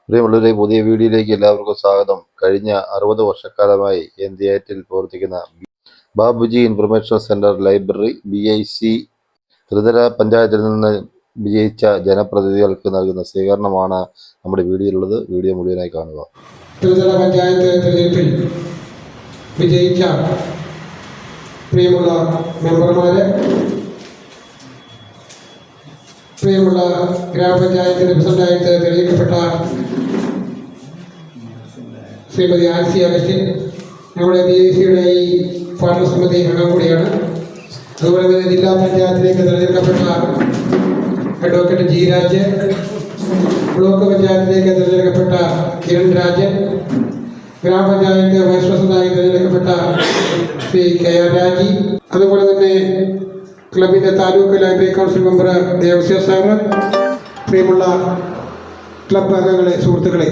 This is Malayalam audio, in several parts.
പ്രിയമുള്ളവരെ, പുതിയ വീഡിയോയിലേക്ക് എല്ലാവർക്കും സ്വാഗതം. കഴിഞ്ഞ 60 വർഷക്കാലമായി NDAT-ൽ പ്രവർത്തിക്കുന്ന Babuji information centre library BIC ത്രിതല പഞ്ചായത്തിൽ നിന്ന് വിജയിച്ച ജനപ്രതിനിധികൾക്ക് നൽകുന്ന സ്വീകരണമാണ് നമ്മുടെ വീഡിയോയിലുള്ളത്. വീഡിയോ മുഴുവനായി കാണുക. ത്രിതല പഞ്ചായത്ത് തിരഞ്ഞെടുപ്പിൽ വിജയിച്ച പ്രിയമുള്ള മെമ്പർമാരെ, പ്രിയമുള്ള ഗ്രാമപഞ്ചായത്തിന്റെ പ്രസിഡന്റായിട്ട് തെരഞ്ഞെടുക്കപ്പെട്ട ശ്രീമതി ആൻസി അഗസ്റ്റിൻ, നമ്മുടെ BIC-യുടെ ഈ ഭരണസമിതി അംഗം കൂടിയാണ്. അതുപോലെ തന്നെ ജില്ലാ പഞ്ചായത്തിലേക്ക് തെരഞ്ഞെടുക്കപ്പെട്ട അഡ്വക്കേറ്റ് ജി രാജൻ, ബ്ലോക്ക് പഞ്ചായത്തിലേക്ക് തിരഞ്ഞെടുക്കപ്പെട്ട കിരൺ രാജൻ, ഗ്രാമപഞ്ചായത്ത് വൈസ് പ്രസിഡന്റായി തിരഞ്ഞെടുക്കപ്പെട്ട ശ്രീ KR രാജി, അതുപോലെ തന്നെ ക്ലബിൻ്റെ taluk library council member Devasya sir, പ്രിയമുള്ള ക്ലബ് അംഗങ്ങളെ, സുഹൃത്തുക്കളെ,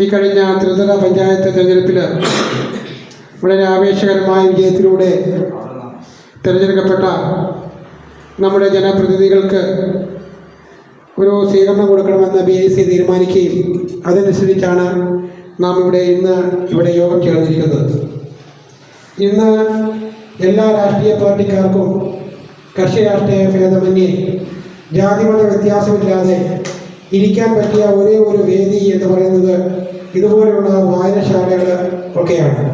ഈ കഴിഞ്ഞ ത്രിതല പഞ്ചായത്ത് തെരഞ്ഞെടുപ്പിൽ വളരെ ആവേശകരമായ വിജയത്തിലൂടെ തിരഞ്ഞെടുക്കപ്പെട്ട നമ്മുടെ ജനപ്രതിനിധികൾക്ക് ഒരു സ്വീകരണം കൊടുക്കണമെന്ന് BIC തീരുമാനിക്കുകയും അതനുസരിച്ചാണ് നാം ഇവിടെ യോഗം ചേർന്നിരിക്കുന്നത്. ഇന്ന് എല്ലാ രാഷ്ട്രീയ പാർട്ടിക്കാർക്കും കക്ഷി രാഷ്ട്രീയ ഭേദമന്യേ ജാതിമത വ്യത്യാസമില്ലാതെ ഇരിക്കാൻ പറ്റിയ ഒരേ ഒരു വേദി എന്ന് പറയുന്നത് ഇതുപോലെയുള്ള വായനശാലകൾ ഒക്കെയാണ്.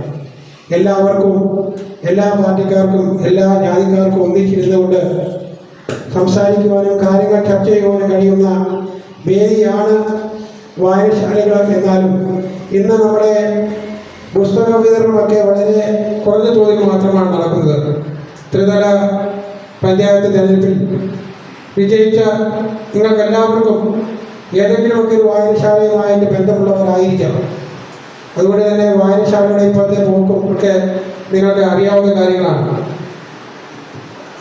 എല്ലാവർക്കും, എല്ലാ പാർട്ടിക്കാർക്കും, എല്ലാ ജാതിക്കാർക്കും ഒന്നിച്ചിരുന്നുകൊണ്ട് സംസാരിക്കുവാനും കാര്യങ്ങൾ ചർച്ച ചെയ്യുവാനും കഴിയുന്ന വേദിയാണ് വായനശാലകൾ. എന്നാലും ഇന്ന് നമ്മുടെ പുസ്തക വിതരണമൊക്കെ വളരെ കുറഞ്ഞ തോതിൽ മാത്രമാണ് നടക്കുന്നത്. ത്രിതല പഞ്ചായത്ത് തെരഞ്ഞെടുപ്പിൽ വിജയിച്ച നിങ്ങൾക്കെല്ലാവർക്കും ഏതെങ്കിലുമൊക്കെ ഒരു വായനശാലയുമായിട്ട് ബന്ധമുള്ളവരായിരിക്കാം. അതുകൊണ്ട് തന്നെ വായനശാലയുടെ ഇപ്പോഴത്തെ പോക്കും ഒക്കെ നിങ്ങൾക്ക് അറിയാവുന്ന കാര്യങ്ങളാണ്.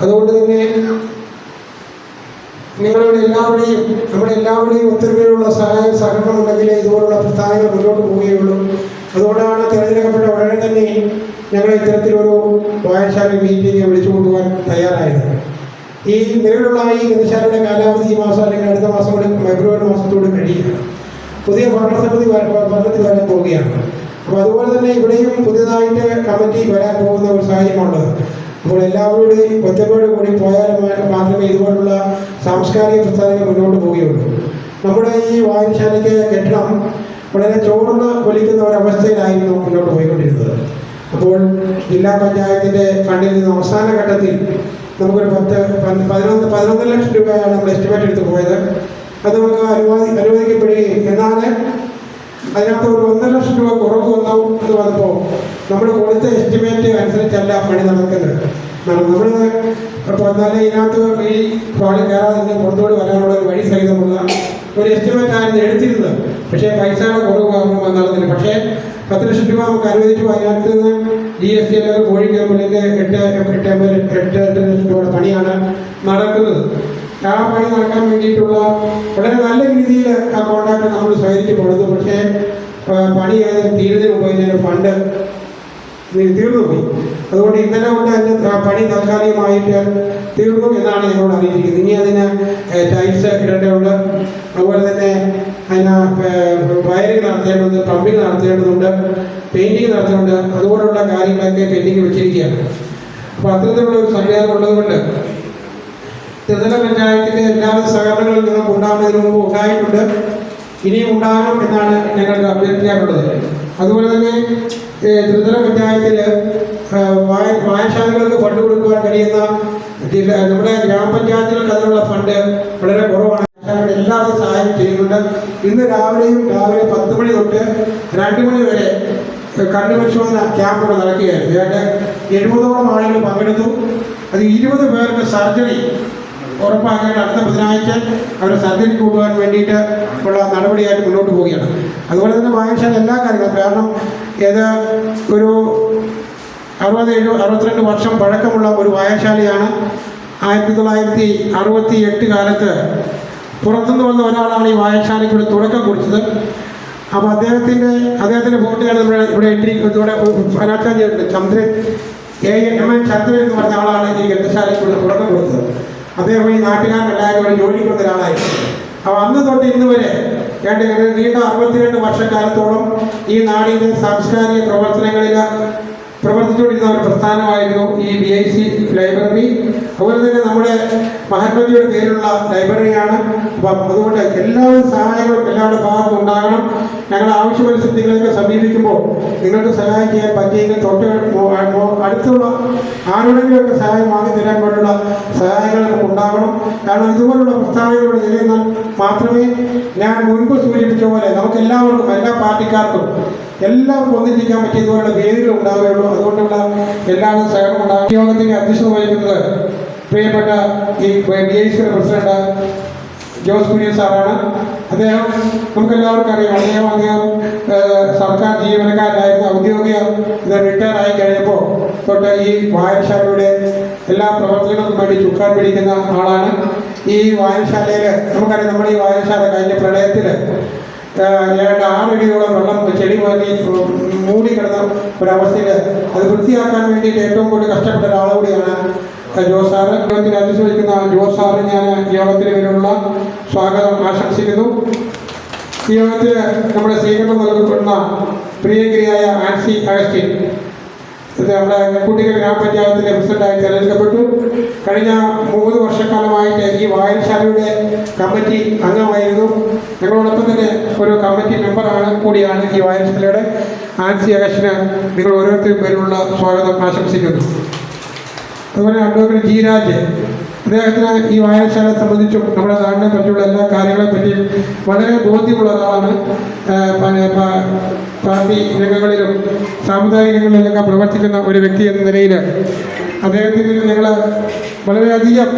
അതുകൊണ്ട് തന്നെ നമ്മുടെ എല്ലാവരുടെയും ഒത്തൊരുമയുള്ള സഹായം സഹകരണം ഉണ്ടെങ്കിലേ ഇതുപോലുള്ള പ്രസ്ഥാനങ്ങൾ മുന്നോട്ട് പോവുകയുള്ളൂ. അതുകൊണ്ടാണ് തിരഞ്ഞെടുക്കപ്പെട്ട ഉടനെ തന്നെ ഞങ്ങൾ ഇത്തരത്തിലൊരു വായനശാല മീറ്റിംഗ് വിളിച്ചു കൊണ്ടുപോകാൻ തയ്യാറായത്. ഈ നിലവിലുള്ള ഈ ഗ്രന്ഥശാലയുടെ കാലാവധി ഈ മാസം അല്ലെങ്കിൽ അടുത്ത മാസം കൂടെ ഫെബ്രുവരി മാസത്തോട് കഴിയുകയാണ്. പുതിയ ഭരണസമിതി ഭരണത്തിൽ വരാൻ പോവുകയാണ്. അപ്പോൾ അതുപോലെ തന്നെ ഇവിടെയും പുതിയതായിട്ട് കമ്മിറ്റി വരാൻ പോകുന്ന ഒരു സാഹചര്യമുള്ളത്. അപ്പോൾ എല്ലാവരുടെയും ഒറ്റപ്പാട് കൂടി പോയാലും മാത്രമേ ഇതുപോലുള്ള സാംസ്കാരിക പ്രസ്ഥാനങ്ങൾ മുന്നോട്ട് പോവുകയുള്ളൂ. നമ്മുടെ ഈ വായനശാലയ്ക്ക് കെട്ടിടം വളരെ ചോർന്ന് വലിക്കുന്ന ഒരവസ്ഥയിലായിരുന്നു മുന്നോട്ട് പോയിക്കൊണ്ടിരുന്നത്. അപ്പോൾ ജില്ലാ പഞ്ചായത്തിൻ്റെ ഫണ്ടിൽ നിന്ന് അവസാന ഘട്ടത്തിൽ നമുക്കൊരു 11 ലക്ഷം രൂപയാണ് നമ്മൾ എസ്റ്റിമേറ്റ് എടുത്ത് പോയത്. അത് നമുക്ക് അനുവദിക്കപ്പെടുകയും എന്നാൽ അതിനകത്ത് ഒരു 1.5 ലക്ഷം രൂപ കുറവ് വന്നപ്പോൾ നമ്മൾ കൊടുത്ത എസ്റ്റിമേറ്റ് അനുസരിച്ചല്ല പണി നടക്കുന്നത്. നമ്മൾ എന്നാലേ ഇതിനകത്ത് ഈ പാടി കയറാതെ തന്നെ പുറത്തോട് വരാനുള്ള ഒരു വഴി സഹിതമുള്ള ഒരു എസ്റ്റിമേറ്റ് ആയിരുന്നു എടുത്തിരുന്നത്. പക്ഷേ പൈസയുടെ കുറവ് കാരണം വന്നാകുന്നില്ല. പക്ഷേ 10 ലക്ഷം രൂപ നമുക്ക് അനുവദിച്ചു. അതിനകത്ത് നിന്ന് GST അല്ലെങ്കിൽ കോഴി ഗവൺമെൻറ്റിൻ്റെ 8 ലക്ഷം രൂപയുടെ പണിയാണ് നടക്കുന്നത്. ആ പണി നടക്കാൻ വേണ്ടിയിട്ടുള്ള വളരെ നല്ല രീതിയിൽ ആ കോൺട്രാക്ട് നമ്മൾ സ്വീകരിച്ച് കൊടുത്തു. പക്ഷേ പണി തീരുന്നതിന് മുമ്പ് ഇതിൻ്റെ ഫണ്ട് തീർന്നുപോയി. അതുകൊണ്ട് ഇന്നലെ കൊണ്ട് അതിൻ്റെ പണി താൽക്കാലികമായിട്ട് തീർന്നു എന്നാണ് ഞങ്ങളോട് അറിയിച്ചിരിക്കുന്നത്. ഇനി അതിന് ടൈൽസ് ഇടേണ്ടതുണ്ട്, അതുപോലെ തന്നെ അതിന് വയറിങ് നടത്തേണ്ടതുണ്ട്, പ്ലംബിങ് നടത്തേണ്ടതുണ്ട്, പെയിൻറ്റിങ് നടത്തേണ്ടതുണ്ട്. അതുപോലുള്ള കാര്യങ്ങളൊക്കെ പെൻഡിങ് വെച്ചിരിക്കുകയാണ്. അപ്പോൾ അത്തരത്തിലുള്ള ഒരു സംവിധാനം ഉള്ളതുകൊണ്ട് ത്രിതല പഞ്ചായത്തിൻ്റെ എല്ലാവിധ സഹകരണങ്ങളും നിങ്ങൾക്ക് ഉണ്ടാകുന്നതിന് മുമ്പ് ഉണ്ടായിട്ടുണ്ട്, ഇനിയും ഉണ്ടാകണം എന്നാണ് ഞങ്ങൾക്ക് അഭ്യർത്ഥിക്കാനുള്ളത്. അതുപോലെ തന്നെ ത്രിതല പഞ്ചായത്തിൽ വായനശാലകൾക്ക് ഫണ്ട് കൊടുക്കുവാൻ കഴിയുന്ന നമ്മുടെ ഗ്രാമപഞ്ചായത്തുകൾക്ക് അതിനുള്ള ഫണ്ട് വളരെ കുറവാണ്. എല്ലാവരും സഹായം ചെയ്യുന്നുണ്ട്. ഇന്ന് രാവിലെ 10 മണി തൊട്ട് 2 മണി വരെ കണ്ണ് പരിശോധന ക്യാമ്പുകൾ നടക്കുകയായിരുന്നു. ഏതാണ്ട് 70ഓളം ആളുകൾ പങ്കെടുത്തു. അത് 20 പേർക്ക് സർജറി ഉറപ്പാക്കാൻ അടുത്ത ബുധനാഴ്ച അവരെ സർജറി കൊണ്ടുപോകാൻ വേണ്ടിയിട്ട് ഉള്ള നടപടിയായിട്ട് മുന്നോട്ട് പോവുകയാണ്. അതുപോലെ തന്നെ വായനശാല എല്ലാ കാര്യങ്ങളും, കാരണം ഇത് ഒരു 62 വർഷം പഴക്കമുള്ള ഒരു വായനശാലയാണ്. 1968 കാലത്ത് പുറത്തുനിന്ന് വന്ന ഒരാളാണ് ഈ വായനശാലയ്ക്ക് തുടക്കം കുറിച്ചത്. അപ്പോൾ അദ്ദേഹത്തിൻ്റെ ഫോട്ടോയാണ് ഇവിടെ അനാച്ചാൻ ചെയ്തിട്ടുണ്ട്. ചന്ദ്രൻ ചന്ദ്രൻ എന്ന് പറഞ്ഞ ആളാണ് ഈ ഗ്രന്ഥശാലയ്ക്ക് തുടക്കം കൊടുത്തത്. അദ്ദേഹം ഈ നാട്ടുകാരനെല്ലാവരും ജോലിക്ക് വന്ന ഒരാളായിരുന്നു. അപ്പോൾ അന്ന് തൊട്ട് ഇന്ന് വരെ നീണ്ട 62 വർഷക്കാലത്തോളം ഈ നാടിൻ്റെ സാംസ്കാരിക പ്രവർത്തനങ്ങളിൽ പ്രവർത്തിച്ചുകൊണ്ടിരുന്ന ഒരു പ്രസ്ഥാനമായിരുന്നു ഈ BIC ലൈബ്രറി. അതുപോലെ തന്നെ നമ്മുടെ മഹാത്മജിയുടെ പേരിലുള്ള ലൈബ്രറിയാണ്. അപ്പം അതുകൊണ്ട് എല്ലാവരും സഹായങ്ങളും എല്ലാവരുടെ ഭാഗത്തും ഉണ്ടാകണം. ഞങ്ങൾ ആവശ്യമനുസരിച്ച് നിങ്ങളെയൊക്കെ സമീപിക്കുമ്പോൾ നിങ്ങൾക്ക് സഹായം ചെയ്യാൻ പറ്റിയെങ്കിൽ അടുത്തുള്ള ആരോടെങ്കിലുമൊക്കെ സഹായം വാങ്ങി തരാൻ വേണ്ടിയുള്ള സഹായങ്ങൾ നമുക്ക് ഉണ്ടാകണം. കാരണം ഇതുപോലുള്ള പ്രസ്ഥാനങ്ങളുടെ നിലനിന്നാൽ മാത്രമേ ഞാൻ മുൻപ് സൂചിപ്പിച്ച പോലെ നമുക്ക് എല്ലാവർക്കും, എല്ലാ പാർട്ടിക്കാർക്കും എല്ലാവർക്കും ഒന്നിരിക്കാൻ പറ്റിയ ഇതുപോലുള്ള വേദികൾ ഉണ്ടാവുകയുള്ളൂ. അതുകൊണ്ടുള്ള എല്ലാവരും സഹകരണം ഉണ്ടാകും. ഈ യോഗത്തിൻ്റെ അധ്യക്ഷത വഹിക്കുന്നത് പ്രിയപ്പെട്ട ഈ BICയുടെ പ്രസിഡന്റ് ജോസ് കുര്യൻ സാറാണ്. അദ്ദേഹം നമുക്കെല്ലാവർക്കും അറിയാം, അദ്ദേഹം സർക്കാർ ജീവനക്കാരനായിരുന്നു. ഔദ്യോഗിക റിട്ടയർ ആയി കഴിയുമ്പോൾ തൊട്ട് ഈ വായനശാലയുടെ എല്ലാ പ്രവർത്തനങ്ങൾക്കും വേണ്ടി ചുക്കാൻ പിടിക്കുന്ന ആളാണ്. ഈ വായനശാലയിൽ നമുക്കറിയാം, നമ്മുടെ ഈ വായനശാല കഴിഞ്ഞ പ്രളയത്തിൽ ഏതാണ്ട് 6 അടിയോളം വെള്ളം ചെടി വാങ്ങി മൂടിക്കിടന്ന ഒരവസ്ഥയിൽ അത് വൃത്തിയാക്കാൻ വേണ്ടിയിട്ട് ഏറ്റവും കൂടുതൽ കഷ്ടപ്പെട്ട ഒരാൾ കൂടിയാണ് ജോസ് സാറ്. യോഗത്തിൽ അധ്യക്ഷത വഹിക്കുന്ന ജോസ് സാറ് ഞാൻ യോഗത്തിന് വേണ്ടിയുള്ള സ്വാഗതം ആശംസിക്കുന്നു. ഈ യോഗത്തിൽ നമ്മുടെ സ്വീകരണം നൽകപ്പെടുന്ന പ്രിയങ്കരിയായ ആൻസി അഗസ്റ്റിൻ നമ്മുടെ കുട്ടികൾ ഗ്രാമപഞ്ചായത്തിൻ്റെ പ്രസിഡന്റായി തിരഞ്ഞെടുക്കപ്പെട്ടു. കഴിഞ്ഞ 3 വർഷക്കാലമായിട്ട് ഈ വായനശാലയുടെ കമ്മിറ്റി അംഗമായിരുന്നു. ഞങ്ങളോടൊപ്പം തന്നെ ഒരു കമ്മിറ്റി മെമ്പറാണ് കൂടിയാണ് ഈ വായനശാലയുടെ ആൻസി അഗസ്റ്റിന് നിങ്ങൾ ഓരോരുത്തരും പേരുള്ള സ്വാഗതം ആശംസിക്കുന്നു. അതുപോലെ അഡ്വക്കേറ്റ് ജി രാജ്, അദ്ദേഹത്തിന് ഈ വായനശാലയെ സംബന്ധിച്ചും നമ്മുടെ നാടിനെ പറ്റിയുള്ള എല്ലാ കാര്യങ്ങളെ പറ്റിയും വളരെ ബോധ്യമുള്ള ഒരാളാണ്. പാർട്ടി രംഗങ്ങളിലും സാമുദായിക രംഗങ്ങളിലൊക്കെ പ്രവർത്തിക്കുന്ന ഒരു വ്യക്തി എന്ന നിലയിൽ അദ്ദേഹത്തിൽ ഞങ്ങൾ വളരെയധികം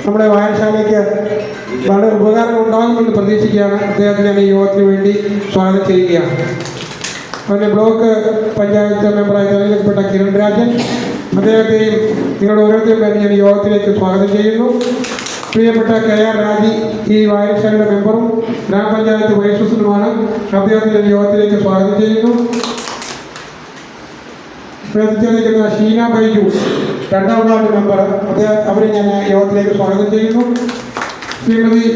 നമ്മുടെ വായനശാലയ്ക്ക് വളരെ ഉപകാരം ഉണ്ടാകുമെന്ന് പ്രതീക്ഷിക്കുകയാണ്. അദ്ദേഹത്തിന് ഞാൻ ഈ യോഗത്തിന് വേണ്ടി സ്വാഗതം ചെയ്യുകയാണ്. അതുപോലെ ബ്ലോക്ക് പഞ്ചായത്ത് മെമ്പറായി തിരഞ്ഞെടുക്കപ്പെട്ട കിരൺ രാജൻ, അദ്ദേഹത്തെയും നിങ്ങളുടെ ഓരോരുത്തരും പേരും ഞാൻ യോഗത്തിലേക്ക് സ്വാഗതം ചെയ്യുന്നു. പ്രിയപ്പെട്ട KR രാജി, ഈ വായനശാലയുടെ മെമ്പറും ഗ്രാമപഞ്ചായത്ത് വൈസ് പ്രസിഡന്റുമാണ്. അദ്ദേഹത്തിൻ്റെ യോഗത്തിലേക്ക് സ്വാഗതം ചെയ്യുന്നു. പ്രതിനിധിക്കുന്ന ഷീന ബൈജു, 2ാം വാർഡ് മെമ്പർ, അവരെ ഞാൻ യോഗത്തിലേക്ക് സ്വാഗതം ചെയ്യുന്നു. ശ്രീമതി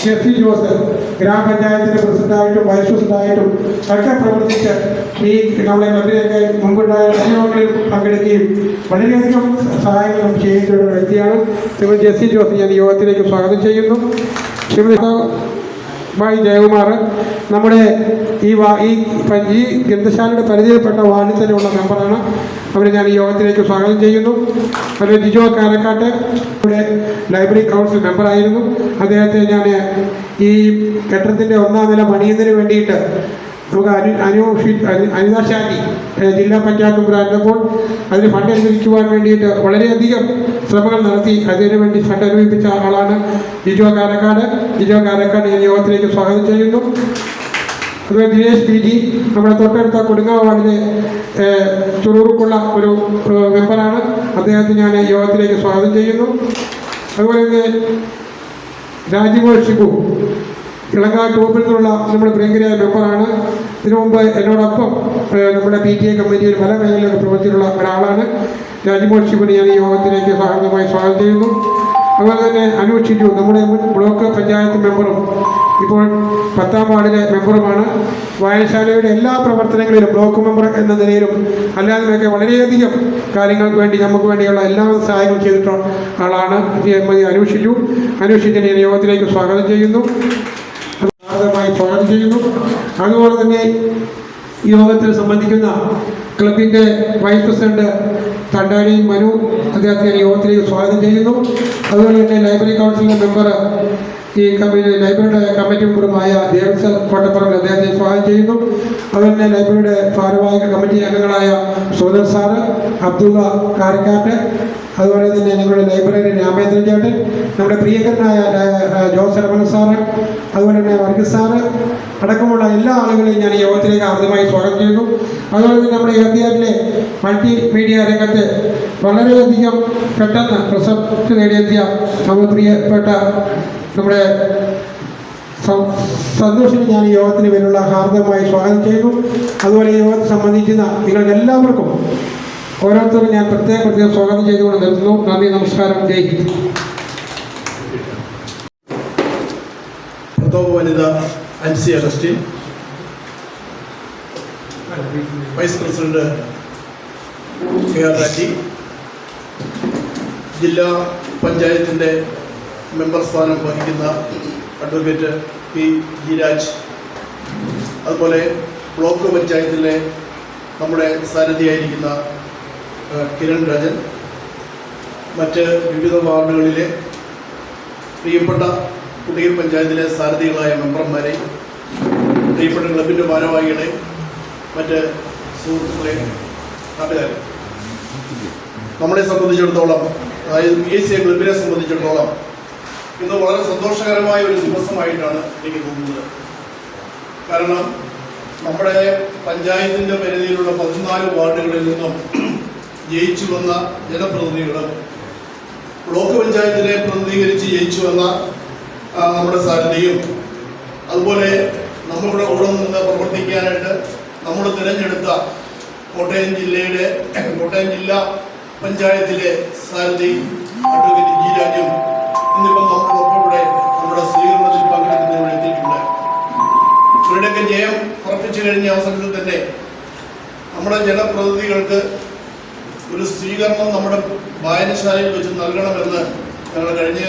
ജെസ്സി ജോസ്, ഗ്രാമപഞ്ചായത്തിൻ്റെ പ്രസിഡന്റായിട്ടും വൈസ് പ്രസിഡന്റായിട്ടും ഒക്കെ പ്രവർത്തിച്ച് ഈ നമ്മളെ മന്ത്രിയൊക്കെ മുമ്പുണ്ടായ യോഗങ്ങളിൽ പങ്കെടുക്കുകയും വളരെയധികം സഹായങ്ങൾ ചെയ്തിട്ടുള്ള ഒരു വ്യക്തിയാണ് ശ്രീമതി ജെസ്സി ജോസ്. ഞാൻ യോഗത്തിലേക്ക് സ്വാഗതം ചെയ്യുന്നു. ശ്രീമതി ജയകുമാർ, നമ്മുടെ ഈ ഗ്രന്ഥശാലയുടെ പരിചയപ്പെട്ട വാർഡിൽ തന്നെയുള്ള മെമ്പറാണ്. അവരെ ഞാൻ ഈ യോഗത്തിലേക്ക് സ്വാഗതം ചെയ്യുന്നു. അതുപോലെ ജിജോ കാരക്കാട്ട്, ഇവിടെ ലൈബ്രറി കൗൺസിൽ മെമ്പറായിരുന്നു. അദ്ദേഹത്തെ ഞാൻ ഈ കെട്ടിടത്തിൻ്റെ 1ാം നില പണിയുന്നതിന് വേണ്ടിയിട്ട് നമുക്ക് അനിതാ ഷാജി ജില്ലാ പഞ്ചായത്ത് മെമ്പറായിരുന്നപ്പോൾ അതിന് ഫണ്ട് അനുവദിക്കുവാൻ വേണ്ടിയിട്ട് വളരെയധികം ശ്രമങ്ങൾ നടത്തി അതിനു വേണ്ടി ഫണ്ട് അനുവദിപ്പിച്ച ആളാണ് ജിജോ കാരക്കാട്. ഞാൻ യോഗത്തിലേക്ക് സ്വാഗതം ചെയ്യുന്നു. അതുപോലെ ദിനേശ് PG, നമ്മുടെ തൊട്ടടുത്ത കൊടുങ്ങാവ് വാർഡിലെ ചുറൂർക്കുള്ള ഒരു മെമ്പറാണ്. അദ്ദേഹത്തെ ഞാൻ യോഗത്തിലേക്ക് സ്വാഗതം ചെയ്യുന്നു. അതുപോലെ തന്നെ രാജിമോൾ ഷിബു, ഇളങ്കാട് ടോപ്പിൽ നിന്നുള്ള നമ്മുടെ പ്രിയങ്കരിയായ മെമ്പറാണ്. ഇതിനു മുമ്പ് എന്നോടൊപ്പം നമ്മുടെ PTA കമ്മിറ്റിയിൽ പല മേഖലയിലൊക്കെ പ്രവർത്തിച്ചിട്ടുള്ള ഒരാളാണ്. രാജിമോൾ ഷിബുവിനെ ഞാൻ ഈ യോഗത്തിലേക്ക് സ്വാഗതമായി സ്വാഗതം ചെയ്യുന്നു. അതുപോലെ തന്നെ അനൂപ് ഷിജു, നമ്മുടെ മുൻ ബ്ലോക്ക് പഞ്ചായത്ത് മെമ്പറും ഇപ്പോൾ 10ാം വാർഡിലെ മെമ്പറുമാണ്. വായനശാലയുടെ എല്ലാ പ്രവർത്തനങ്ങളിലും ബ്ലോക്ക് മെമ്പർ എന്ന നിലയിലും അല്ലാതെയൊക്കെ വളരെയധികം കാര്യങ്ങൾക്ക് വേണ്ടി നമുക്ക് വേണ്ടിയുള്ള എല്ലാ സഹായങ്ങളും ചെയ്തിട്ടുള്ള ആളാണ് അനൂപ് ഷിജു. ഞാൻ യോഗത്തിലേക്ക് സ്വാഗതം ചെയ്യുന്നു. അതുപോലെ തന്നെ ഈ യോഗത്തിൽ സംബന്ധിക്കുന്ന ക്ലബിൻ്റെ വൈസ് പ്രസിഡന്റ് തണ്ടാടി മനു, അദ്ദേഹത്തെ യോഗത്തിലേക്ക് സ്വാഗതം ചെയ്യുന്നു. അതുപോലെ തന്നെ ലൈബ്രറി കൗൺസിലിൻ്റെ മെമ്പർ, ഈ ലൈബ്രറിയുടെ കമ്മിറ്റി മെമ്പറുമായ ദേവസ്വം കോട്ടപ്പുറം, അദ്ദേഹത്തെ സ്വാഗതം ചെയ്യുന്നു. അതുപോലെ തന്നെ ലൈബ്രറിയുടെ ഭാരവാഹിക കമ്മിറ്റി അംഗങ്ങളായ സോദർ സാറ്, അബ്ദുള്ള കാരക്കാട്ട്, അതുപോലെ തന്നെ ഞങ്ങളുടെ ലൈബ്രറി രാമേന്ദ്രൻ ചേട്ടൻ, നമ്മുടെ പ്രിയങ്കരനായ ജോസ് രമണ സാറ്, അതുപോലെ തന്നെ വർഗീസ് സാറ് അടക്കമുള്ള എല്ലാ ആളുകളെയും ഞാൻ ഈ യോഗത്തിലേക്ക് ആദ്യമായി സ്വാഗതം ചെയ്യുന്നു. അതുപോലെ തന്നെ നമ്മുടെ ഏർത്തിയാറ്റിലെ മൾട്ടിമീഡിയ രംഗത്ത് വളരെയധികം പെട്ടെന്ന് പ്രശസ്തി നേടിയെത്തിയ നമ്മുടെ പ്രിയപ്പെട്ട നമ്മുടെ സന്തോഷിനെ ഞാൻ ഈ യോഗത്തിന് പേരുള്ള ഹാർദമായി സ്വാഗതം ചെയ്യുന്നു. അതുപോലെ ഈ യോഗത്തെ സംബന്ധിക്കുന്ന നിങ്ങൾക്ക് എല്ലാവർക്കും ഓരോരുത്തരും ഞാൻ പ്രത്യേകം സ്വാഗതം ചെയ്തുകൊണ്ട് നിർത്തുന്നു. നന്ദി, നമസ്കാരം, ജയ് ഹിന്ദ്. പ്രഥമ വനിത Ancy Augustine, vice president KR Raji, ജില്ലാ പഞ്ചായത്തിൻ്റെ മെമ്പർ സ്ഥാനം വഹിക്കുന്ന അഡ്വക്കേറ്റ് P. ജിരാജ്, അതുപോലെ ബ്ലോക്ക് പഞ്ചായത്തിലെ നമ്മുടെ സാരഥിയായിരിക്കുന്ന കിരൺ രാജൻ, മറ്റ് വിവിധ വാർഡുകളിലെ പ്രിയപ്പെട്ട കുട്ടികൾ പഞ്ചായത്തിലെ സാരഥികളായ മെമ്പർമാരെ, പ്രിയപ്പെട്ട ക്ലബിൻ്റെ ഭാരവാഹികളെ, മറ്റ് സുഹൃത്തുക്കളെ, നാട്ടുകാരെ, നമ്മളെ സംബന്ധിച്ചിടത്തോളം, അതായത് PIC ക്ലബിനെ സംബന്ധിച്ചിടത്തോളം ഇന്ന് വളരെ സന്തോഷകരമായ ഒരു ദിവസമായിട്ടാണ് എനിക്ക് തോന്നുന്നത്. കാരണം നമ്മുടെ പഞ്ചായത്തിൻ്റെ പരിധിയിലുള്ള 14 വാർഡുകളിൽ നിന്നും ജയിച്ചു വന്ന ജനപ്രതിനിധികളും ബ്ലോക്ക് പഞ്ചായത്തിനെ പ്രതിനിധീകരിച്ച് ജയിച്ചു വന്ന നമ്മുടെ സാരഥിയും, അതുപോലെ നമ്മളുടെ കൂടെ നിന്ന് പ്രവർത്തിക്കാനായിട്ട് നമ്മൾ തിരഞ്ഞെടുത്ത കോട്ടയം ജില്ലാ പഞ്ചായത്തിലെ സാരഥി അഡ്വക്കേറ്റ് G. രാജും ഇന്നിപ്പം നമ്മളൊപ്പം ഇവിടെ നമ്മുടെ സ്വീകരണത്തിൽ പങ്കെടുക്കുന്നതിന് എത്തിയിട്ടുണ്ട്. ഇവരുടെയൊക്കെ ജയം ഉറപ്പിച്ചു കഴിഞ്ഞ അവസരത്തിൽ തന്നെ നമ്മുടെ ജനപ്രതിനിധികൾക്ക് ഒരു സ്വീകരണം നമ്മുടെ വായനശാലയിൽ വെച്ച് നൽകണമെന്ന് ഞങ്ങൾ കഴിഞ്ഞ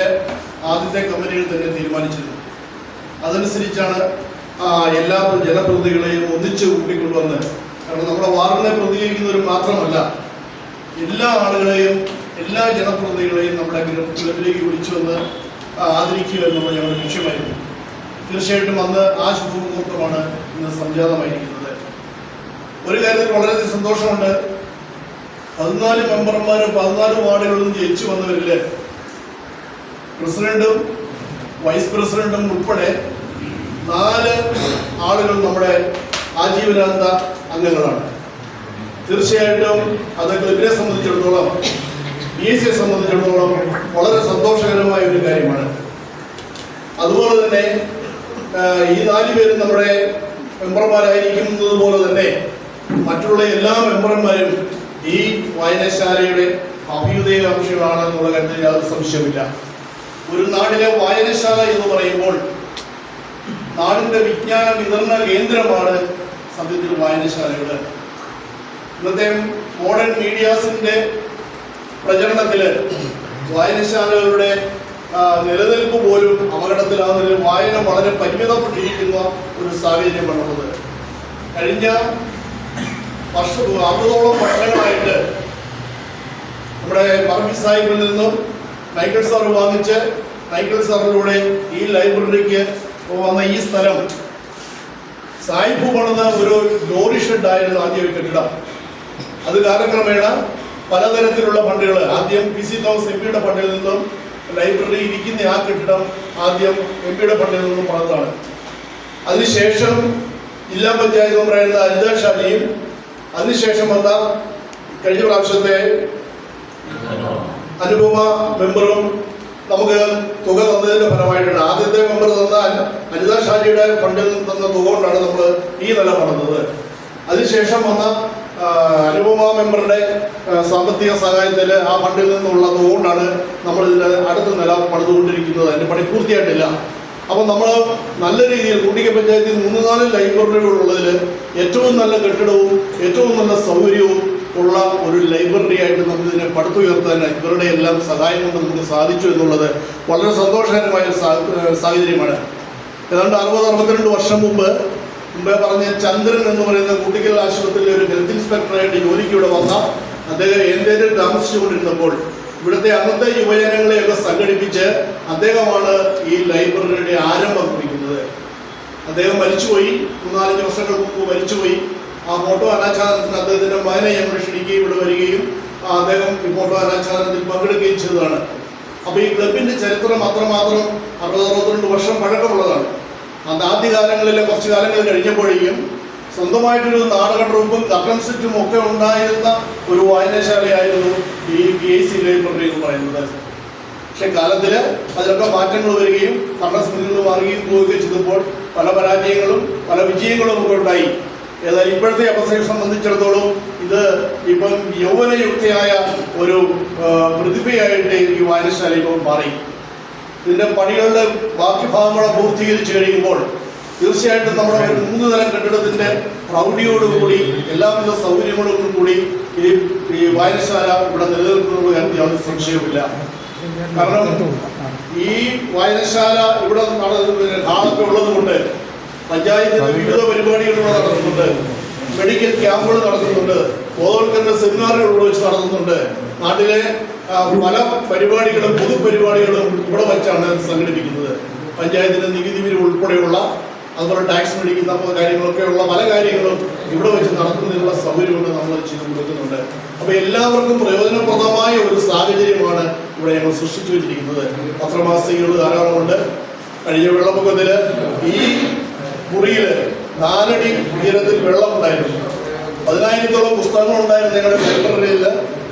ആദ്യത്തെ കമ്മിറ്റിയിൽ തന്നെ തീരുമാനിച്ചിരുന്നു. അതനുസരിച്ചാണ് എല്ലാ ജനപ്രതിനിധികളെയും ഒന്നിച്ച് കൂട്ടിക്കൊണ്ടുവന്ന്, കാരണം നമ്മുടെ വാർഡിനെ പ്രതികരിക്കുന്നവർ മാത്രമല്ല, എല്ലാ ആളുകളെയും, എല്ലാ ജനപ്രതിനിധികളെയും നമ്മുടെ ക്ലബിലേക്ക് വിളിച്ചു വന്ന് ആദരിക്കുക എന്നുള്ള ഞങ്ങളുടെ ലക്ഷ്യമായിരുന്നു. തീർച്ചയായിട്ടും അന്ന് ആ ശുഭമുഹൂർത്തമാണ് ഇന്ന് സംജാതമായിരിക്കുന്നത്. ഒരു കാര്യത്തിൽ വളരെയധികം സന്തോഷമുണ്ട്. 14 മെമ്പർമാരും 14 വാർഡുകളിലും ജയിച്ചു വന്നവരിൽ പ്രസിഡന്റും വൈസ് പ്രസിഡന്റും ഉൾപ്പെടെ 4 ആളുകൾ നമ്മുടെ ആജീവനാന്ത അംഗങ്ങളാണ്. തീർച്ചയായിട്ടും അത് ക്ലബിനെ സംബന്ധിച്ചിടത്തോളം, PICയെ സംബന്ധിച്ചിടത്തോളം വളരെ സന്തോഷകരമായ ഒരു കാര്യമാണ്. അതുപോലെ തന്നെ ഈ 4 പേരും നമ്മുടെ മെമ്പർമാരായിരിക്കുന്നത് പോലെ തന്നെ മറ്റുള്ള എല്ലാ മെമ്പർമാരും ഈ വായനശാലയുടെ അഭ്യുദയകാംക്ഷികളാണെന്നുള്ള കാര്യത്തിൽ യാതൊരു സംശയമില്ല. ഒരു നാടിലെ വായനശാല എന്ന് പറയുമ്പോൾ നാടിൻ്റെ വിജ്ഞാന വിതരണ കേന്ദ്രമാണ് സത്യത്തിൽ വായനശാലകൾ. ഇന്നത്തെ മോഡേൺ മീഡിയാസിൻ്റെ പ്രചരണത്തിൽ വായനശാലകളുടെ നിലനിൽപ്പ് പോലും അപകടത്തിലാകുന്നതിൽ വായന വളരെ പരിമിതപ്പെട്ടിരിക്കുന്ന ഒരു സാഹചര്യമാണുള്ളത്. കഴിഞ്ഞ 60ഓളം വർഷങ്ങളായിട്ട് നമ്മുടെ മർഫി സാഹിബിൽ നിന്നും മൈക്കിൾ സാർ വാങ്ങിച്ച് മൈക്കിൾ സാറിലൂടെ ഈ ലൈബ്രറിക്ക് വന്ന ഈ സ്ഥലം സായിപ്പ് പണിത ഒരു ലോറി ഷെഡായിരുന്നു ആദ്യം കെട്ടിടം. അത് കാലക്രമേണ പലതരത്തിലുള്ള ഫണ്ടുകൾ, ആദ്യം PC തോമസ് MP ഫണ്ടിൽ നിന്നും ലൈബ്രറി ഇരിക്കുന്ന ആ കെട്ടിടം ആദ്യം MP ഫണ്ടിൽ നിന്നും പണിതാണ്. അതിനുശേഷം ജില്ലാ പഞ്ചായത്ത് മെമ്പറായിരുന്ന അനിതാ ഷാജിയും അതിനുശേഷം വന്ന കഴിഞ്ഞ പ്രാവശ്യത്തെ അനുപമ മെമ്പറും നമുക്ക് തുക തന്നതിൻ്റെ ഫലമായിട്ടാണ്. ആദ്യത്തെ മെമ്പർ തന്ന അനിതാ ഷാജിയുടെ ഫണ്ടിൽ തന്ന തുക കൊണ്ടാണ് നമ്മൾ ഈ നില പണിതത്. അതിനുശേഷം വന്ന അനുപമ മെമ്പറുടെ സാമ്പത്തിക സഹായത്തിൽ ആ ഫണ്ടിൽ നിന്നുള്ള തുക കൊണ്ടാണ് നമ്മളിതിൻ്റെ അടുത്ത നില പണിതുകൊണ്ടിരിക്കുന്നത്. അതിൻ്റെ പണി പൂർത്തിയായിട്ടില്ല. അപ്പോൾ നമ്മൾ നല്ല രീതിയിൽ കുട്ടിക പഞ്ചായത്തിൽ 3-4 ലൈബ്രറികളുള്ളതിൽ ഏറ്റവും നല്ല കെട്ടിടവും ഏറ്റവും നല്ല സൗകര്യവും ഉള്ള ഒരു ലൈബ്രറി ആയിട്ട് നമുക്കിതിനെ പടുത്തുയർത്താൻ ഇവരുടെ എല്ലാം സഹായം കൊണ്ട് നമുക്ക് സാധിച്ചു എന്നുള്ളത് വളരെ സന്തോഷകരമായ സാഹചര്യമാണ്. ഏതാണ്ട് 60-62 വർഷം മുമ്പേ പറഞ്ഞ ചന്ദ്രൻ എന്ന് പറയുന്ന കുട്ടിക്കൽ ആശുപത്രിയിലെ ഒരു ഹെൽത്ത് ഇൻസ്പെക്ടറായിട്ട് ജോലിക്ക് ഇവിടെ വന്ന അദ്ദേഹം ഏന്തേരിൽ താമസിച്ചുകൊണ്ടിരുന്നപ്പോൾ ഇവിടുത്തെ അന്നത്തെ യുവജനങ്ങളെയൊക്കെ സംഘടിപ്പിച്ച് അദ്ദേഹമാണ് ഈ ലൈബ്രറിയുടെ ആരംഭം കുറിക്കുന്നത്. അദ്ദേഹം മരിച്ചുപോയി, 3-4 വർഷങ്ങൾക്ക് മുമ്പ് മരിച്ചുപോയി. ആ ഫോട്ടോ അനാച്ഛാദനത്തിന് അദ്ദേഹത്തിൻ്റെ മകനെ ഞങ്ങൾ ക്ഷണിക്കുകയും ഇവിടെ വരികയും അദ്ദേഹം ഈ ഫോട്ടോ അനാച്ഛാദനത്തിൽ പങ്കെടുക്കുകയും ചെയ്തതാണ്. അപ്പോൾ ഈ ക്ലബിൻ്റെ ചരിത്രം അത്രമാത്രം 60-62 വർഷം പഴക്കമുള്ളതാണ്. അത് ആദ്യകാലങ്ങളിലെ കുറച്ച് കാലങ്ങൾ കഴിഞ്ഞപ്പോഴേക്കും സ്വന്തമായിട്ടൊരു നാടക ട്രൂപ്പും കർട്ടൻ സെറ്റും ഒക്കെ ഉണ്ടായിരുന്ന ഒരു വായനശാലയായിരുന്നു ഈ PIC ലൈബ്രറി എന്ന് പറയുന്നത്. പക്ഷെ കാലത്തിൽ അതിലൊക്കെ മാറ്റങ്ങൾ വരികയും ഭരണസമിതികൾ മാറുകയും പോവുകയും ചെയ്തപ്പോൾ പല പരാജയങ്ങളും പല വിജയങ്ങളും ഒക്കെ ഉണ്ടായി. ഏതായാലും ഇപ്പോഴത്തെ അവസ്ഥയെ സംബന്ധിച്ചിടത്തോളം ഇത് ഇപ്പം യൗവനയുക്തയായ ഒരു പ്രതിഭയായിട്ട് ഈ വായനശാല ഇപ്പം മാറി. ഇതിൻ്റെ പണികളുടെ ബാക്കി ഭാഗങ്ങളെ പൂർത്തീകരിച്ച് കഴിയുമ്പോൾ തീർച്ചയായിട്ടും നമ്മുടെ ഒരു 3 നില കെട്ടിടത്തിന്റെ പ്രൗഢിയോടുകൂടി എല്ലാവിധ സൗകര്യങ്ങളോടും കൂടി ഈ വായനശാല ഇവിടെ നിലനിൽക്കുന്നത് കാര്യത്തിൽ യാതൊരു സംശയവുമില്ല. കാരണം ഈ വായനശാല ഇവിടെ ഹാളൊക്കെ ഉള്ളതുകൊണ്ട് പഞ്ചായത്തിന്റെ വിവിധ പരിപാടികൾ ഇവിടെ നടത്തുന്നുണ്ട്, മെഡിക്കൽ ക്യാമ്പുകൾ നടത്തുന്നുണ്ട്, ബോധവൽക്കരണ സെമിനാറുകൾ ഇവിടെ വെച്ച് നടത്തുന്നുണ്ട്. നാട്ടിലെ പല പരിപാടികളും പൊതുപരിപാടികളും ഇവിടെ വെച്ചാണ് സംഘടിപ്പിക്കുന്നത്. പഞ്ചായത്തിന്റെ നികുതി പിരിവ് ഉൾപ്പെടെയുള്ള അതുപോലെ ടാക്സ് മേടിക്കുന്ന കാര്യങ്ങളൊക്കെ ഉള്ള പല കാര്യങ്ങളും ഇവിടെ വെച്ച് നടത്തുന്നതിനുള്ള സൗകര്യങ്ങൾ നമ്മൾ ചെയ്തു കൊടുക്കുന്നുണ്ട്. അപ്പോൾ എല്ലാവർക്കും പ്രയോജനപ്രദമായ ഒരു സാഹചര്യമാണ് ഇവിടെ ഞങ്ങൾ സൃഷ്ടിച്ചു വെച്ചിരിക്കുന്നത്. പത്രമാസികകൾ ധാരാളമുണ്ട്. കഴിഞ്ഞ വെള്ളപ്പൊക്കത്തിൽ ഈ മുറിയിൽ 4 അടി ഉയരത്തിൽ വെള്ളമുണ്ടായിരുന്നു. 10,000-ഓളം പുസ്തകങ്ങളുണ്ടായിരുന്നു ഞങ്ങളുടെ ലൈബ്രറിയിൽ.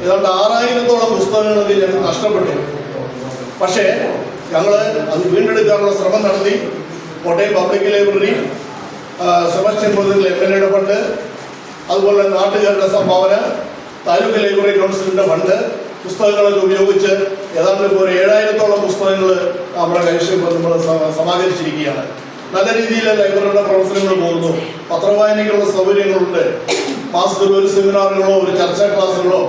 ഏതാണ്ട് 6,000-ഓളം പുസ്തകങ്ങൾക്ക് ഞങ്ങൾ നഷ്ടപ്പെട്ടു. പക്ഷേ ഞങ്ങൾ അത് വീണ്ടെടുക്കാനുള്ള ശ്രമം നടത്തി. കോട്ടയം പബ്ലിക് ലൈബ്രറി, സെബാസ്റ്റ്യൻ പൊതുവിൽ MLA-യുടെ ഫണ്ട്, അതുപോലെ നാട്ടുകാരുടെ സംഭാവന, താലൂക്ക് ലൈബ്രറി കൗൺസിലിൻ്റെ ഫണ്ട്, പുസ്തകങ്ങളൊക്കെ ഉപയോഗിച്ച് ഏതാണ്ട് ഇപ്പോൾ 7,000-ഓളം പുസ്തകങ്ങൾ നമ്മുടെ കൈവശം നമ്മൾ സമാഹരിച്ചിരിക്കുകയാണ്. നല്ല രീതിയിൽ ലൈബ്രറിയുടെ പ്രവർത്തനങ്ങൾ പോകുന്നു. പത്രവായനയ്ക്കുള്ള സൗകര്യങ്ങളുണ്ട്. മാസത്തിൽ ഒരു സെമിനാറുകളോ ഒരു ചർച്ചാ ക്ലാസ്സുകളോ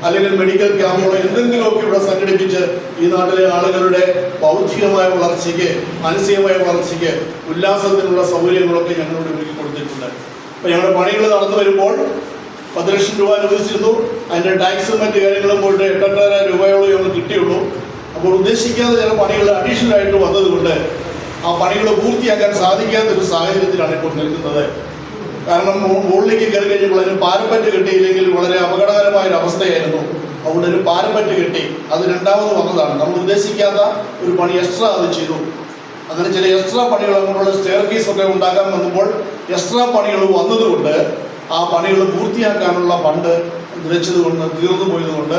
അല്ലെങ്കിൽ മെഡിക്കൽ ക്യാമ്പുകളോ എന്തെങ്കിലുമൊക്കെ ഇവിടെ സംഘടിപ്പിച്ച് ഈ നാട്ടിലെ ആളുകളുടെ ബൗദ്ധികമായ വളർച്ചയ്ക്ക്, മാനസികമായ വളർച്ചയ്ക്ക്, ഉല്ലാസത്തിനുള്ള സൗകര്യങ്ങളൊക്കെ ഞങ്ങളിവിടെ ഒരുക്കി കൊടുത്തിട്ടുണ്ട്. അപ്പോൾ ഞങ്ങളുടെ പണികൾ നടന്നു വരുമ്പോൾ 10 ലക്ഷം രൂപ അനുവദിച്ചിരുന്നു. അതിൻ്റെ ടാക്സും മറ്റു കാര്യങ്ങളും പോയിട്ട് 8,500 രൂപയോളം ഞങ്ങൾ കിട്ടിയുള്ളൂ. അപ്പോൾ ഉദ്ദേശിക്കാതെ ചില പണികൾ അഡീഷണലായിട്ട് വന്നതുകൊണ്ട് ആ പണികൾ പൂർത്തിയാക്കാൻ സാധിക്കാത്തൊരു സാഹചര്യത്തിലാണ് ഇപ്പോൾ നിൽക്കുന്നത്. കാരണം മുകളിലേക്ക് കയറി കഴിഞ്ഞപ്പോൾ അതിന് പാരപ്പറ്റ് കെട്ടിയില്ലെങ്കിൽ വളരെ അപകടകരമായൊരു അവസ്ഥയായിരുന്നു. അതുകൊണ്ട് ഒരു പാരപ്പറ്റ് കെട്ടി അത് 2ാമത് വന്നതാണ്. നമ്മൾ ഉദ്ദേശിക്കാത്ത ഒരു പണി എക്സ്ട്രാ അത് ചെയ്തു. അങ്ങനെ ചില എക്സ്ട്രാ പണികൾ അങ്ങോട്ടുള്ള സ്റ്റെയർ കേസൊക്കെ ഉണ്ടാക്കാൻ വന്നപ്പോൾ എക്സ്ട്രാ പണികൾ വന്നതുകൊണ്ട് ആ പണികൾ പൂർത്തിയാക്കാനുള്ള ഫണ്ട് നിലച്ചതുകൊണ്ട് തീർന്നു പോയതുകൊണ്ട്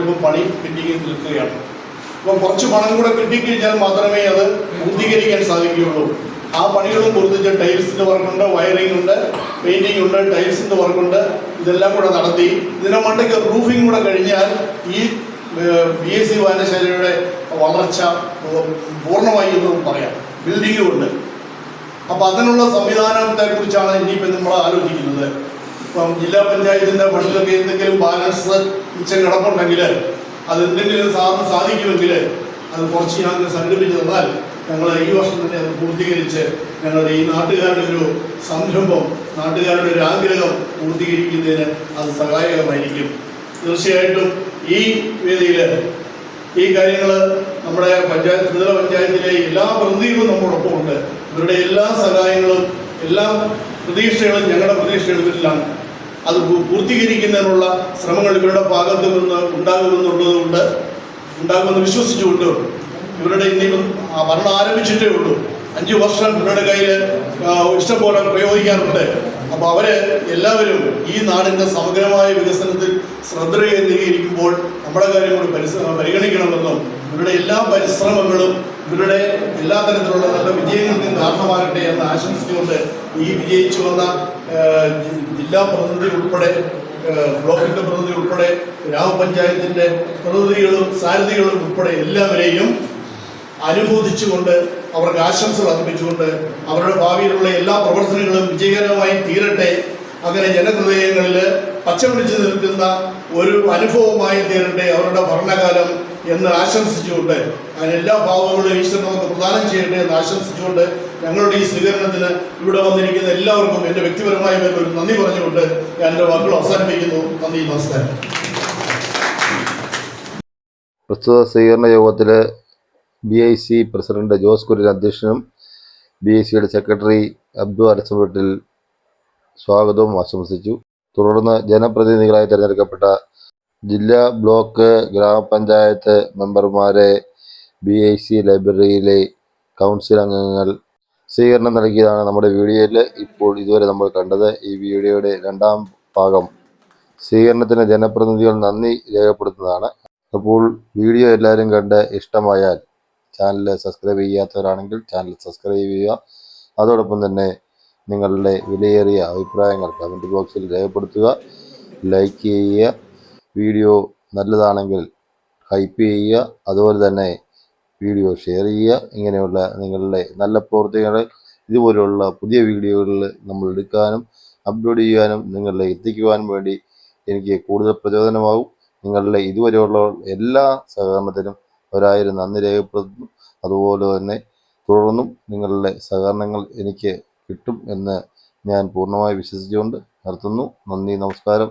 ഇപ്പോൾ പണി പെൻഡിങ്ങിൽ നിൽക്കുകയാണ്. അപ്പോൾ കുറച്ച് പണം കൂടെ കിട്ടിക്കഴിഞ്ഞാൽ മാത്രമേ അത് പൂർത്തീകരിക്കാൻ സാധിക്കുകയുള്ളൂ. ആ പണികളും പൂർത്തിച്ച് ടൈൽസിൻ്റെ വർക്കുണ്ട്, വയറിംഗ് ഉണ്ട്, പെയിൻറ്റിംഗ് ഉണ്ട്, ടൈൽസിൻ്റെ വർക്കുണ്ട്. ഇതെല്ലാം കൂടെ നടത്തി ഇതിനെ മണ്ടയ്ക്ക് റൂഫിംഗ് കൂടെ കഴിഞ്ഞാൽ ഈ BSc വായനശാലയുടെ വളർച്ച പൂർണ്ണമായി എന്ന് പറയാം. ബിൽഡിങ്ങും ഉണ്ട്. അപ്പോൾ അതിനുള്ള സംവിധാനത്തെക്കുറിച്ചാണ് ഇനിയിപ്പോൾ നമ്മൾ ആലോചിക്കുന്നത്. ഇപ്പം ജില്ലാ പഞ്ചായത്തിൻ്റെ ഫണ്ടിലൊക്കെ എന്തെങ്കിലും ബാലൻസ് മിച്ചം കിടപ്പുണ്ടെങ്കിൽ അതെന്തെങ്കിലും സാറിന് സാധിക്കുമെങ്കിൽ അത് കുറച്ച് ഞങ്ങൾ സംഘടിപ്പിച്ച് തന്നാൽ ഞങ്ങൾ ഈ വർഷം തന്നെ അത് പൂർത്തീകരിച്ച് ഞങ്ങളുടെ ഈ നാട്ടുകാരുടെ ഒരു സംരംഭം, നാട്ടുകാരുടെ ഒരു ആഗ്രഹം പൂർത്തീകരിക്കുന്നതിന് അത് സഹായകമായിരിക്കും. തീർച്ചയായിട്ടും ഈ വേദിയിൽ ഈ കാര്യങ്ങൾ നമ്മുടെ ത്രിതല പഞ്ചായത്തിലെ എല്ലാ പ്രതിനിധികളും നമ്മളൊപ്പം ഉണ്ട്. ഇവരുടെ എല്ലാ സഹായങ്ങളും എല്ലാ പ്രതീക്ഷകളും ഞങ്ങളുടെ പ്രതീക്ഷയുടെ പേരിലാണ്. അത് പൂർത്തീകരിക്കുന്നതിനുള്ള ശ്രമങ്ങൾ ഇവരുടെ ഭാഗത്തു നിന്ന് ഉണ്ടാകുമെന്ന് വിശ്വസിച്ചുകൊണ്ട് ഇവരുടെ ഇനിയും ഭരണം ആരംഭിച്ചിട്ടേ ഉള്ളൂ. 5 വർഷം ഇവരുടെ കയ്യിൽ ഇഷ്ടംപോലെ പ്രയോഗിക്കാറുണ്ട്. അപ്പോൾ അവര് എല്ലാവരും ഈ നാടിൻ്റെ സമഗ്രമായ വികസനത്തിൽ ശ്രദ്ധ കേന്ദ്രീകരിക്കുമ്പോൾ നമ്മുടെ കാര്യം കൂടി പരിഗണിക്കണമെന്നും ഇവരുടെ എല്ലാ പരിശ്രമങ്ങളും ഇവരുടെ എല്ലാ തരത്തിലുള്ള നല്ല വിജയങ്ങൾക്കും കാരണമാകട്ടെ എന്ന് ആശംസിച്ചുകൊണ്ട് ഈ വിജയിച്ചു വന്ന ജില്ലാ പ്രതിനിധി ഉൾപ്പെടെ, ബ്ലോക്കിൻ്റെ പ്രതിനിധി ഉൾപ്പെടെ, ഗ്രാമപഞ്ചായത്തിൻ്റെ പ്രതിനിധികളും സാരഥികളും ഉൾപ്പെടെ എല്ലാവരെയും അനുമോദിച്ചുകൊണ്ട് അവർക്ക് ആശംസകൾ അർപ്പിച്ചുകൊണ്ട് അവരുടെ ഭാവിയിലുള്ള എല്ലാ പ്രവർത്തനങ്ങളും വിജയകരമായി തീരട്ടെ, അങ്ങനെ ജനഹൃദയങ്ങളിൽ പച്ചപിടിച്ച് നിൽക്കുന്ന ഒരു അനുഭവമായി തീരട്ടെ അവരുടെ ഭരണകാലം എന്ന് ആശംസിച്ചുകൊണ്ട് അതിനെല്ലാ ഭാവങ്ങളും ഈശ്വരൻ നമുക്ക് പ്രദാനം ചെയ്യട്ടെ എന്ന് ആശംസിച്ചുകൊണ്ട് ഞങ്ങളുടെ ഈ സ്വീകരണത്തിന് ഇവിടെ വന്നിരിക്കുന്ന എല്ലാവർക്കും എൻ്റെ വ്യക്തിപരമായ ഒരു നന്ദി പറഞ്ഞുകൊണ്ട് ഞാൻ എൻ്റെ വാക്കുകൾ അവസാനിപ്പിക്കുന്നു. നന്ദി, നമസ്കാരം. പ്രസ്തുത സ്വീകരണ യോഗത്തിൽ BIC പ്രസിഡന്റ് ജോസ് കുര്യൻ അധ്യക്ഷനും BICയുടെ സെക്രട്ടറി അബ്ദു അരസംവീട്ടിൽ സ്വാഗതവും ആശംസിച്ചു. തുടർന്ന് ജനപ്രതിനിധികളായി തിരഞ്ഞെടുക്കപ്പെട്ട ജില്ലാ, ബ്ലോക്ക്, ഗ്രാമപഞ്ചായത്ത് മെമ്പർമാരെ BIC ലൈബ്രറിയിലെ കൗൺസിൽ അംഗങ്ങൾ സ്വീകരണം നൽകിയതാണ് നമ്മുടെ വീഡിയോയിൽ ഇപ്പോൾ ഇതുവരെ നമ്മൾ കണ്ടത്. ഈ വീഡിയോയുടെ 2ാം ഭാഗം സ്വീകരണത്തിന് ജനപ്രതിനിധികൾ നന്ദി രേഖപ്പെടുത്തുന്നതാണ്. അപ്പോൾ വീഡിയോ എല്ലാവരും കണ്ട് ഇഷ്ടമായാൽ ചാനൽ സബ്സ്ക്രൈബ് ചെയ്യാത്തവരാണെങ്കിൽ ചാനൽ സബ്സ്ക്രൈബ് ചെയ്യുക. അതോടൊപ്പം തന്നെ നിങ്ങളുടെ വിലയേറിയ അഭിപ്രായങ്ങൾ കമൻറ്റ് ബോക്സിൽ രേഖപ്പെടുത്തുക. ലൈക്ക് ചെയ്യുക. വീഡിയോ നല്ലതാണെങ്കിൽ ഹൈപ്പ് ചെയ്യുക. അതുപോലെ തന്നെ വീഡിയോ ഷെയർ ചെയ്യുക. ഇങ്ങനെയുള്ള നിങ്ങളുടെ നല്ല പ്രവൃത്തികൾ ഇതുപോലുള്ള പുതിയ വീഡിയോകളിൽ നമ്മൾ എടുക്കാനും അപ്ലോഡ് ചെയ്യാനും നിങ്ങളിലെ എത്തിക്കുവാനും വേണ്ടി എനിക്ക് കൂടുതൽ പ്രചോദനമാകും. നിങ്ങളുടെ ഇതുവരെയുള്ള എല്ലാ സഹകരണത്തിനും ഒരായിരം നന്ദി രേഖപ്പെടുത്തുന്നു. അതുപോലെ തന്നെ തുടർന്നും നിങ്ങളുടെ സഹകരണങ്ങൾ എനിക്ക് കിട്ടും എന്ന് ഞാൻ പൂർണ്ണമായി വിശ്വസിച്ചുകൊണ്ട് നിർത്തുന്നു. നന്ദി, നമസ്കാരം.